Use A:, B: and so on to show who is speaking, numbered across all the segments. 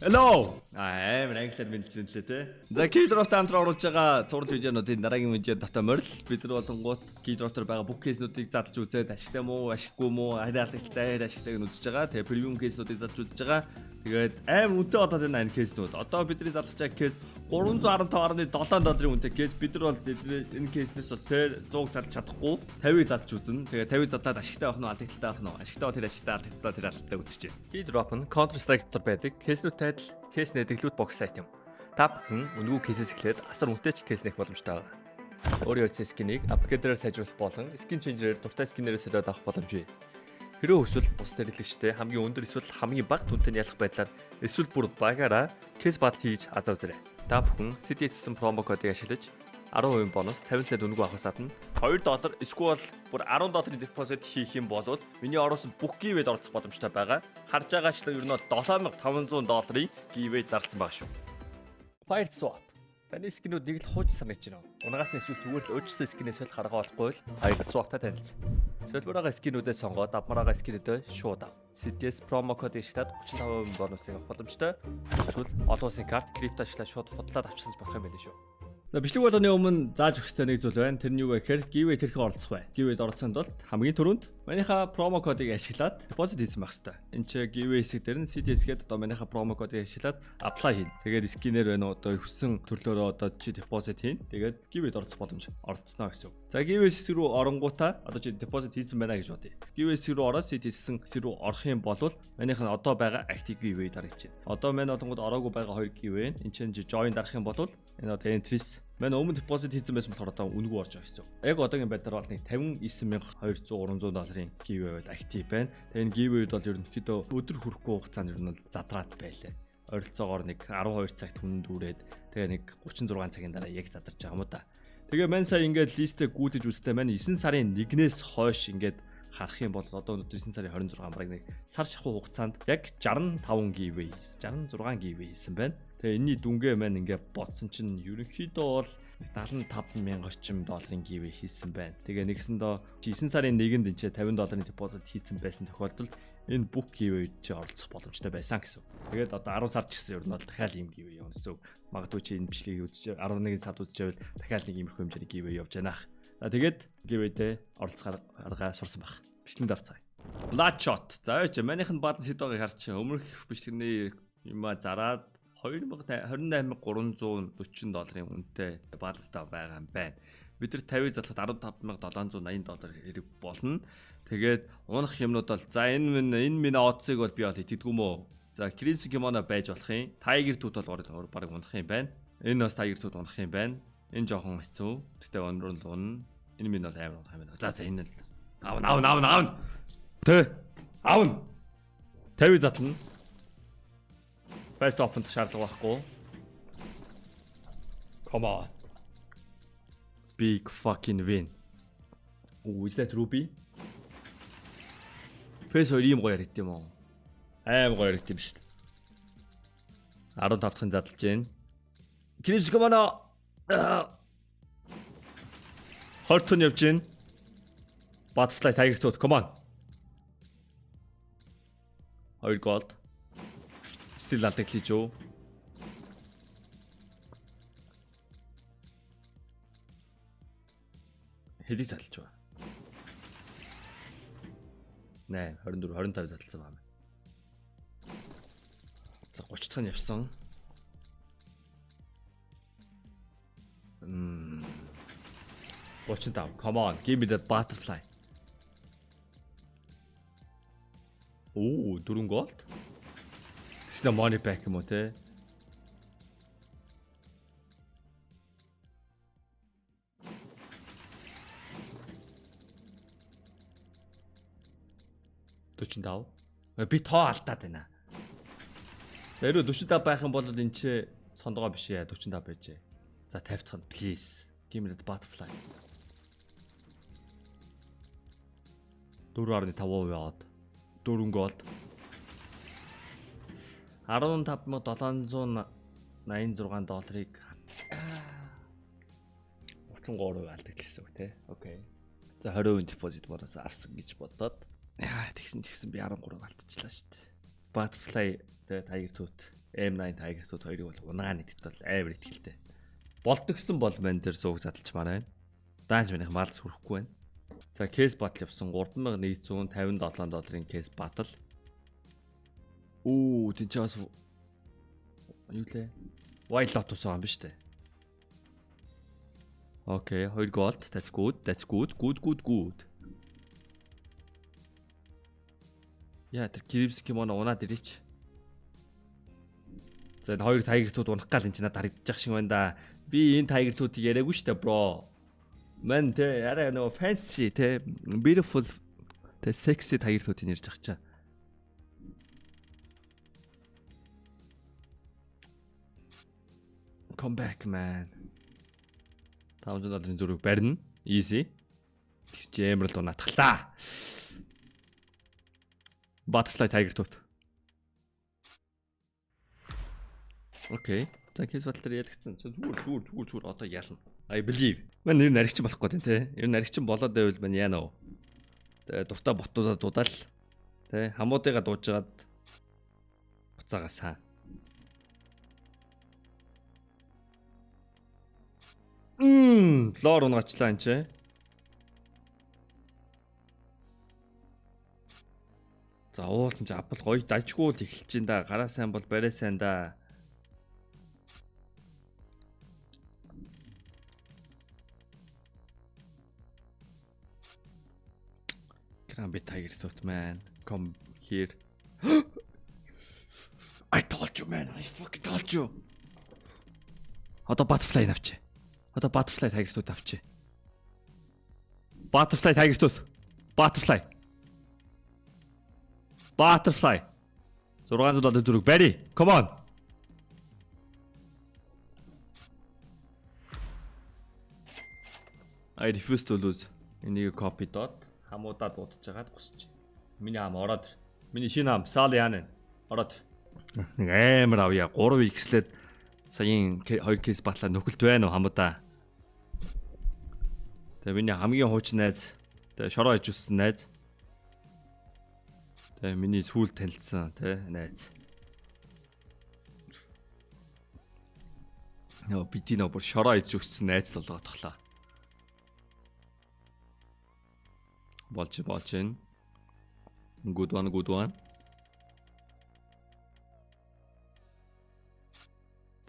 A: Hello. Амар англиар мэдчихлээ те. За Keydrop хамтран оруулж байгаа цуврал видеонуудын дараагийн видео давтаа морил. Бид нар болонгууд Keydrop-тор байгаа бүх кейснүүдийг задлж үзээд ашигтай муу, ашиггүй муу, хариалттай, ашигтайг нь үзэж байгаа. Тэгээ премиум кейснүүдийг задлж үзэж байгаа. Тэгээд амар үнэтэй болоод энэ кейснүүд. Одоо бидний залгаж байгаа кейс 315.7 долларын үнэтэй кейс. Бид нар бол энэ кейснээс бол тэр 100 залж чадахгүй 50-ыг задлж үзнэ. Тэгээ 50-ыг задлаад ашигтай авах нь алдагтай авах нь. Ашигтай бол тэр ашигтай, алдагтай тэр алдагтай үзэж байна. Keydrop нь Counter Strike дотор байдаг. Кейснүүдтэй адил кейс нэдэглүүд бокс сайт юм. Та бүхэн үнэгүй кейсээс эхлээд асар үнэтэй ч кейс нэх боломжтой байна. Өөрийн хэлсэн скинийг апгрейдерээр сайжруулах болон скин ченжерээр дуртай скинээрээ солиод авах боломжтой. Хэрвээ эсвэл бус хэрэглэгчтэй хамгийн өндөр эсвэл хамгийн бага түнтэй ялах байдлаар эсвэл бүр багаараа кейс батал хийж азаа үзээрэй. Та бүхэн CDS-сэн промо кодыг ашиглаж 10% бонус 50 цент үнэгүй авахаас гадна $2 эсвэл бүр $10 депозит хийх юм бол миний оруулсан бүх гивэд оролцох боломжтой байгаа. Харж байгаачлан ер нь $7500 гивэд зарласан байгаа шүү. Fire swap. Таны скинүүд нэг л хууч санаж байна. Унагаас эсвэл зүгээр л өөрчлөсөн скинээс л гаргаа болохгүй л Fire swap-та танилцсан. Шилбэрийн скинүүдээ сонгоод авмараа скинүүдээ шууд ав. CDS промо кодыг ашиглаад 35% бонусыг авах боломжтой. Эсвэл олон улсын карт крипто ашиглаад шууд худлаад авчирсан болох юм байл шүү. Бичлэг болгоны өмнө зааж өгөхтэй нэг зүйл байна. Тэр нь юу вэ гэхээр giveaway тэрхэн оролцох бай. Giveaway-д оролцохын тулд хамгийн түрүүнд манийхаа промо кодыг ашиглаад депозит хийсэн байх хэрэгтэй. Энд чи giveaway хэсэг дээр нь CDS гээд одоо манийхаа промо кодыг ашиглаад apply хийн. Тэгээд скинээр байна одоо хүссэн төрлөөрөө одоо чи депозит хийн. Тэгээд giveaway-д оролцох боломж оролцсноо гэсэн үг. За giveaway хэсэг рүү оронгуудаа одоо чи депозит хийсэн байна гэж бодъё. Giveaway хэсэг рүү ороод CDS-сэн хэсэг рүү орох юм бол манийх нь одоо байгаа active giveaway дарагдаж байна. Одоо манай одонгод ороогүй байгаа 2 giveaway. Энд чинь join дарах юм бол энэ одоо entries манай өмнө депозит хийсэн байсан болохоор одоо үнэгүй орж байгаа гэсэн. Яг одоогийн байдлаар бол нэг $59200-300 giveaway бол актив байна. Тэгээ энэ giveaway-д бол ерөнхийдөө өдөр хүрэхгүй хугацаанд ер нь задраад байлаа. Ойролцоогоор нэг 12 цагт хүнд үрээд тэгээ нэг 36 цагийн дараа яг задарч байгаа юм да. Тэгээ мань сая ингээд листээ гүйдэж үзтээ маань 9 сарын 1-ээс хойш ингээд харах юм бол одоо өнөөдөр 9 сарын 26 бараг нэг сар шахуу хугацаанд яг 65 giveaway хийсэн. 66 giveaway хийсэн байна. Тэгээ энэний дүнгээ маань ингээд бодсон чинь ерөнхийдөө бол $75,000 орчим долларын giveaway хийсэн байна. Тэгээ нэгсэндээ 9 сарын 1-нд энэ $50 депозит хийсэн байсан тохиолдолд энэ бүх giveaway-д чи оролцох боломжтой байсан гэсэн. Тэгээд одоо 10 сар ч гэсэн ер нь бол дахиад ийм giveaway явна гэсэн. Магадгүй чи энэ бичлэгийг үзэж 11 сард үзчихвэл дахиад нэг иймэрхүү хэмжээний giveaway явж байнах. Тэгээд giveaway-д оролцох арга сурсан байх. Бичлэгэнд орцгаая. Bloodshot. За яа чи манийх нь бадан сэдвийг харч өмнөх бичлэгний юма зараад $28,340 үнэтэй баланстай байгаа юм байна. Бид нар 50 залхад $15,780 хэрэг болно. Тэгээд унах юмнууд бол за энэ минь одсыг бол би бол итгэдэггүй мөө. За Крис Кимоно байж болох юм. Tiger Tooth бол баг унах юм байна. Энэ бас Tiger Tooth унах юм байна. Энэ жоохон хэцүү. Гэтэ өнөр нь унна. Энэ минь бол амар унах юм байна. За энэ л аавн. Тэ. Аавн. 50 затлна. Fast open шаардлага байхгүй. Come on. Big fucking win. Oh, is that Ruby? Face хоёр ийм гоё яригд юм уу? Аим гоё яригд юм шүү дээ. 15 дахин задлж гээ. Крис Кимоно. Хортон явж гээ. Butterfly Tiger Tooth. Come on. 2 gold. Still алдагдлиж юу? Хэдий задлж ба. 8 24 25 задлсан байна. За 30 дахь нь явсан. 35. Come on, give me that butterfly. Оо, 4 gold. Тэсний money back юм уу те? $45. Би тоо алдаад байна. Тэрөө 45 байх юм бол энэ ч сондгоо биш ээ 45 байжээ. За 50 дахь нь please. Give me that butterfly. 4.5% яваад 4 gold. $15,786 33% алдагдлсан үг те. Окей. За 20% депозит боноос авсан гэж бодоод тэгсэн би 13 алдчихлаа шүү дээ. Butterfly тэгээ Tiger Tooth M9 Tiger-ууд хоёрыг бол унгааны дэвт бол амар ихтэй. Болдог гэсэн бол мэн дээр сууг задлчмаар байна. Даанч минийх малс хүрэхгүй байна. За кейс батл явсан 3157 долларын кейс батл. Оо тэнцээс юу лээ? Wild lot усан юм ба штэ. Окей, 2 gold. That's good. That's good. Good. Яа, тэр Кривский моно унаад ирээч. За энэ хоёр тайгертууд унах гал энэ ч надад харагдчих шиг байна да. Би энэ тайгертуудыг яриаггүй штэ, бро. Мэн тэ арай нөө fancy тэ beautiful тэ sexy тайгертуудыг ярьж байгаа чаа. Come back man. $500 зүрх барина. Easy. Тэгч амар л унаатглаа. Butterfly тайгертууд. Окей. За кейс батлаар ялгцсан. Зүгээр одоо яална. I believe. Мэн нэр наригч болох гээд тэ. Ер нь наригч болоод байвал мань яана уу. Тэгээ дуртай ботуудаа дудаал. Тэ хамуудыгаа дуужгаад буцаагаасаа. Лор унгачлаа энэ ч. За уулын ч апл гоё дажгүй л эхэлж ин да. Гараа сайн бол барай сайн да. Can be tiger suit man. Come here. I told you man. I fucking told you. Одоо butterfly авчи. Одоо butterfly tiger suit авчи. Butterfly tiger suit. Butterfly. $600 зүрх барь. Come on. I refuse to lose. Энийг copy доод хамуудаа дуудаж байгаад гусч. Миний хам ороод. Миний шинэ хам Сал яана. Ороод. Нэг амар авъя. 3x-лээд саяын 2 кейс батлаа нөхөлт байна уу хамуудаа. Тэгээ миний хамгийн хуучин найз. Тэгээ шороо иж үссэн найз. Тэгээ миний сүүл танилцсан тий найз. Нөө бидний нөө бүр шороо иж үссэн найз л болгоод тоглоо. Болж байна. Good one.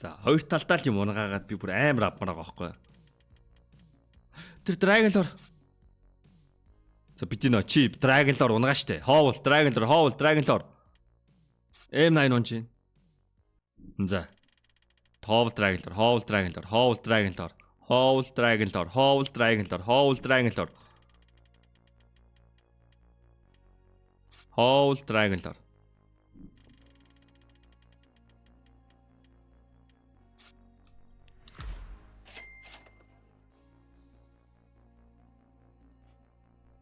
A: За, хоёр талдаа л юм унгаагаад би бүр амар авмаар байгаа байхгүй. Тэр Dragon Lord. За бидний нөө чи Dragon Lord унгаа штэ. Хоол Dragon Lord. M9 унж байна. За. Хоол Dragon Lord.